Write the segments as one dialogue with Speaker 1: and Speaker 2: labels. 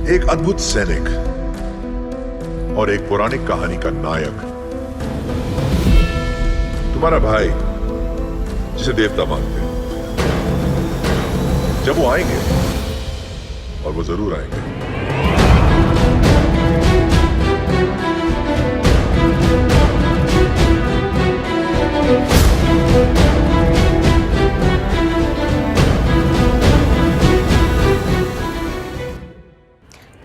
Speaker 1: एक अद्भुत सैनिक और एक पौराणिक कहानी का नायक, तुम्हारा भाई जिसे देवता मानते हैं। जब वो आएंगे, और वो जरूर आएंगे,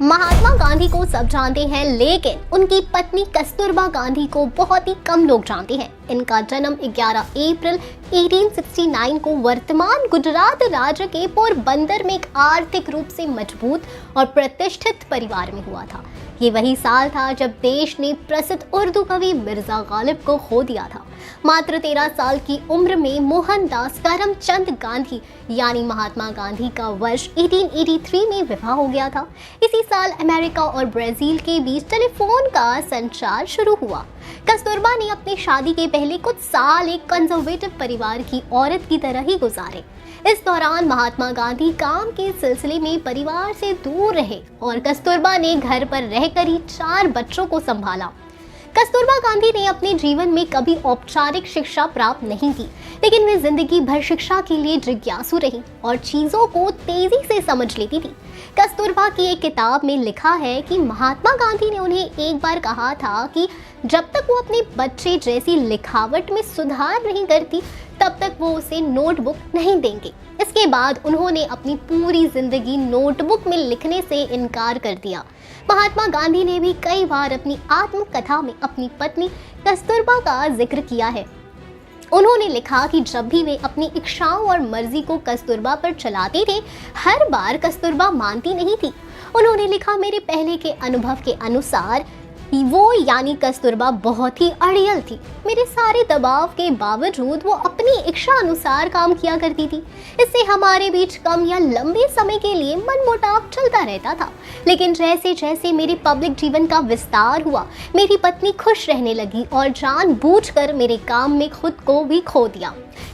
Speaker 2: महात्मा गांधी को सब जानते हैं, लेकिन उनकी पत्नी कस्तूरबा गांधी को बहुत ही कम लोग जानते हैं। इनका जन्म 11 अप्रैल 1869 को वर्तमान गुजरात राज्य के पोरबंदर में एक आर्थिक रूप से मजबूत और प्रतिष्ठित परिवार में हुआ था। ये वही साल था जब देश ने प्रसिद्ध उर्दू कवि मिर्जा गालिब को खो दिया था। मात्र 13 साल की उम्र में मोहनदास करमचंद गांधी यानी महात्मा गांधी का वर्ष 1883 में विवाह हो गया था। इसी साल अमेरिका और ब्राजील के बीच टेलीफोन का संचार शुरू हुआ। कस्तूरबा ने अपनी शादी के पहले कुछ साल एक कंजर्वेटिव परिवार की औरत की तरह ही गुजारे। इस दौरान महात्मा गांधी काम के सिलसिले में परिवार से दूर रहे और कस्तूरबा ने घर पर रहकर ही 4 बच्चों को संभाला। कस्तूरबा गांधी ने अपने जीवन में कभी औपचारिक शिक्षा प्राप्त नहीं की, लेकिन वे जिंदगी भर शिक्षा के लिए जिज्ञासु रही और चीजों को तेजी से समझ लेती थी। कस्तूरबा की एक किताब में लिखा है कि महात्मा गांधी ने उन्हें एक बार कहा था कि जब तक वो अपने बच्चे जैसी लिखावट में सुधार नहीं करती, तब तक वो उसे नोटबुक नहीं देंगे। इसके बाद उन्होंने अपनी पूरी जिंदगी नोटबुक में लिखने से इनकार कर दिया। महात्मा गांधी ने भी कई बार अपनी आत्मकथा में अपनी पत्नी कस्तूरबा का जिक्र किया है। उन्होंने लिखा कि जब भी वे अपनी इच्छाओं और मर्जी को कस्तूरबा पर चलाते थे, हर बार कस्तूरबा मानती नहीं थी। उन्होंने लिखा, मेरे पहले के अनुभव के अनुसार वो यानी कस्तूरबा बहुत ही अड़ियल थी। मेरे सारे दबाव के बावजूद वो अपनी इच्छा अनुसार काम किया करती थी। इससे हमारे बीच कम या लंबे समय के लिए मनमुटाव चलता रहता था, लेकिन जैसे जैसे मेरे पब्लिक जीवन का विस्तार हुआ, मेरी पत्नी खुश रहने लगी और जानबूझकर मेरे काम में खुद को भी खो दिया।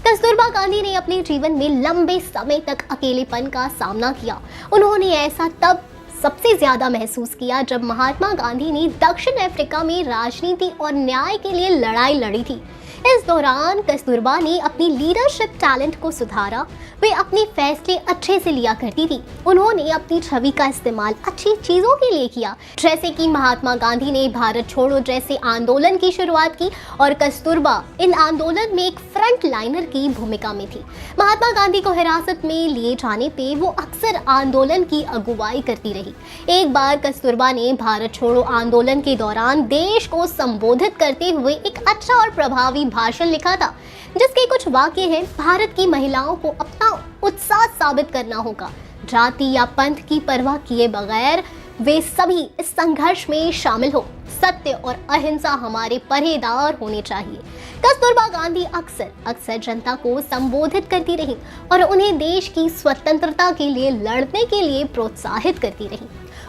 Speaker 2: कस्तूरबा गांधी ने अपने जीवन में लंबे समय तक अकेलेपन का सामना किया। उन्होंने ऐसा तब सबसे ज्यादा महसूस किया जब महात्मा गांधी ने दक्षिण अफ्रीका में राजनीति और न्याय के लिए लड़ाई लड़ी थी। इस दौरान कस्तूरबा ने अपनी लीडरशिप टैलेंट को सुधारा। वे अपने फैसले अच्छे से लिया करती थी। उन्होंने अपनी छवि का इस्तेमाल अच्छी चीजों के लिए किया, जैसे कि महात्मा गांधी ने भारत छोड़ो जैसे आंदोलन की शुरुआत की और कस्तूरबा इन आंदोलन में एक फ्रंट लाइनर की भूमिका में थी। महात्मा गांधी को हिरासत में लिए जाने पे वो अक्सर आंदोलन की अगुवाई करती रही। एक बार कस्तूरबा ने भारत छोड़ो आंदोलन के दौरान देश को संबोधित करते हुए एक अच्छा और प्रभावी भाषण लिखा था, जिसके कुछ वाक्य हैं, भारत की महिलाओं को अपना उत्साह साबित करना होगा। जाति या पंथ की परवाह किए बगैर वे सभी इस संघर्ष में शामिल हो। सत्य और अहिंसा हमारे पहरेदार होने चाहिए। कस्तूरबा गांधी अक्सर जनता को संबोधित करती रही और उन्हें देश की स्वतंत्रता के लिए लड़ने के लिए प्रोत्साहित करती रही।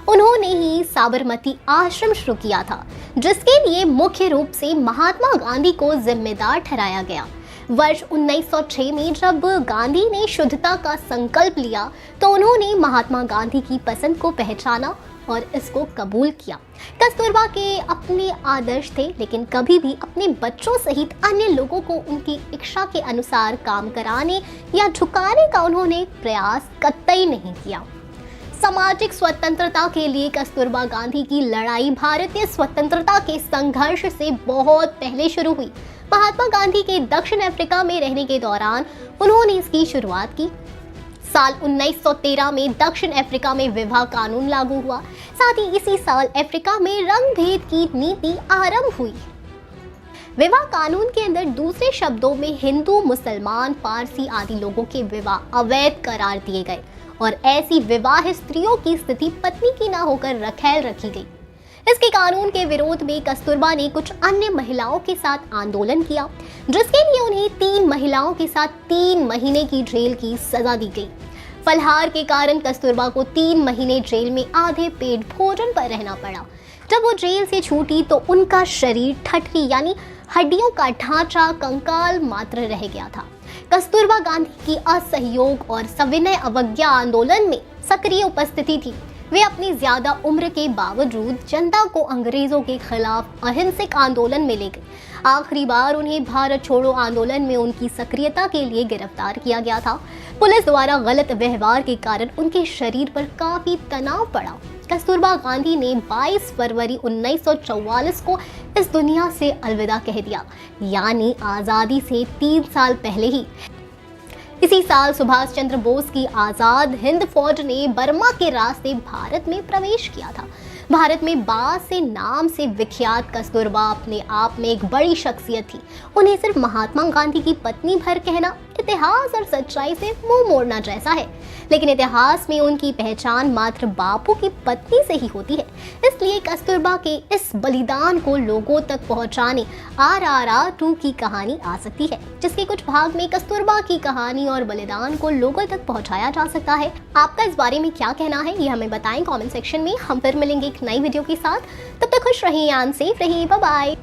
Speaker 2: उन्होंने ही साबरमती आश्रम शुरू किया था, जिसके लिए मुख्य रूप से महात्मा गांधी को जिम्मेदार ठहराया गया। वर्ष 1906 में जब गांधी ने शुद्धता का संकल्प लिया, तो उन्होंने महात्मा गांधी की पसंद को पहचाना और इसको कबूल किया। कस्तूरबा के अपने आदर्श थे, लेकिन कभी भी अपने बच्चों सहित अन्य लोगों को उनकी इच्छा के अनुसार काम कराने या झुकाने का उन्होंने प्रयास कतई नहीं किया। सामाजिक स्वतंत्रता के लिए कस्तूरबा गांधी की लड़ाई भारतीय स्वतंत्रता के संघर्ष से बहुत पहले शुरू हुई। महात्मा गांधी के दक्षिण अफ्रीका में रहने के दौरान उन्होंने इसकी शुरुआत की। साल 1913 में दक्षिण अफ्रीका में विवाह कानून लागू हुआ। साथ ही इसी साल अफ्रीका में रंग भेद की नीति आरंभ हुई। विवाह कानून के अंदर दूसरे शब्दों में हिंदू, मुसलमान, पारसी आदि लोगों के विवाह अवैध करार दिए गए और ऐसी विवाह स्त्रियों की स्थिति पत्नी की ना होकर रखैल रखी गई। इसके कानून के विरोध में कस्तूरबा ने कुछ अन्य महिलाओं के साथ आंदोलन किया, जिसके लिए उन्हें 3 महिलाओं के साथ 3 महीने की जेल की सजा दी गई। फलाहार के कारण कस्तूरबा को 3 महीने जेल में आधे पेट भोजन पर रहना पड़ा। जब वो जेल से छूटी तो उनका शरीर ठठरी यानी हड्डियों का ढांचा कंकाल मात्र रह गया था। कस्तूरबा गांधी की असहयोग और सविनय अवज्ञा आंदोलन में सक्रिय उपस्थिति थी। वे अपनी ज्यादा उम्र के बावजूद जनता को अंग्रेजों के खिलाफ अहिंसक आंदोलन में ले गए। आखिरी बार उन्हें भारत छोड़ो आंदोलन में उनकी सक्रियता के लिए गिरफ्तार किया गया था। पुलिस द्वारा गलत व्यवहार के कारण उनके शरीर पर काफी तनाव पड़ा। कस्तूरबा गांधी ने 22 फरवरी 1944 को इस दुनिया से अलविदा कह दिया, यानी आज़ादी से 3 साल पहले ही। इसी साल सुभाष चंद्र बोस की आज़ाद हिंद फौज ने बर्मा के रास्ते भारत में प्रवेश किया था। भारत में बाज से नाम से विख्यात कस्तूरबा अपने आप में एक बड़ी शख्सियत थी। उन्हें सिर्फ महात्मा गांधी की पत्नी भर कहना इतिहास और सच्चाई से मुंह मोड़ना जैसा है, लेकिन इतिहास में उनकी पहचान मात्र बापू की पत्नी से ही होती है। इसलिए कस्तूरबा के इस बलिदान को लोगों तक पहुंचाने RRR 2 की कहानी आ सकती है, जिसके कुछ भाग में कस्तूरबा की कहानी और बलिदान को लोगों तक पहुंचाया जा सकता है। आपका इस बारे में क्या कहना है, ये हमें बताएं कमेंट सेक्शन में। हम फिर मिलेंगे एक नई वीडियो के साथ। तब तक खुश रहिए, सेफ रहिए, बाय बाय।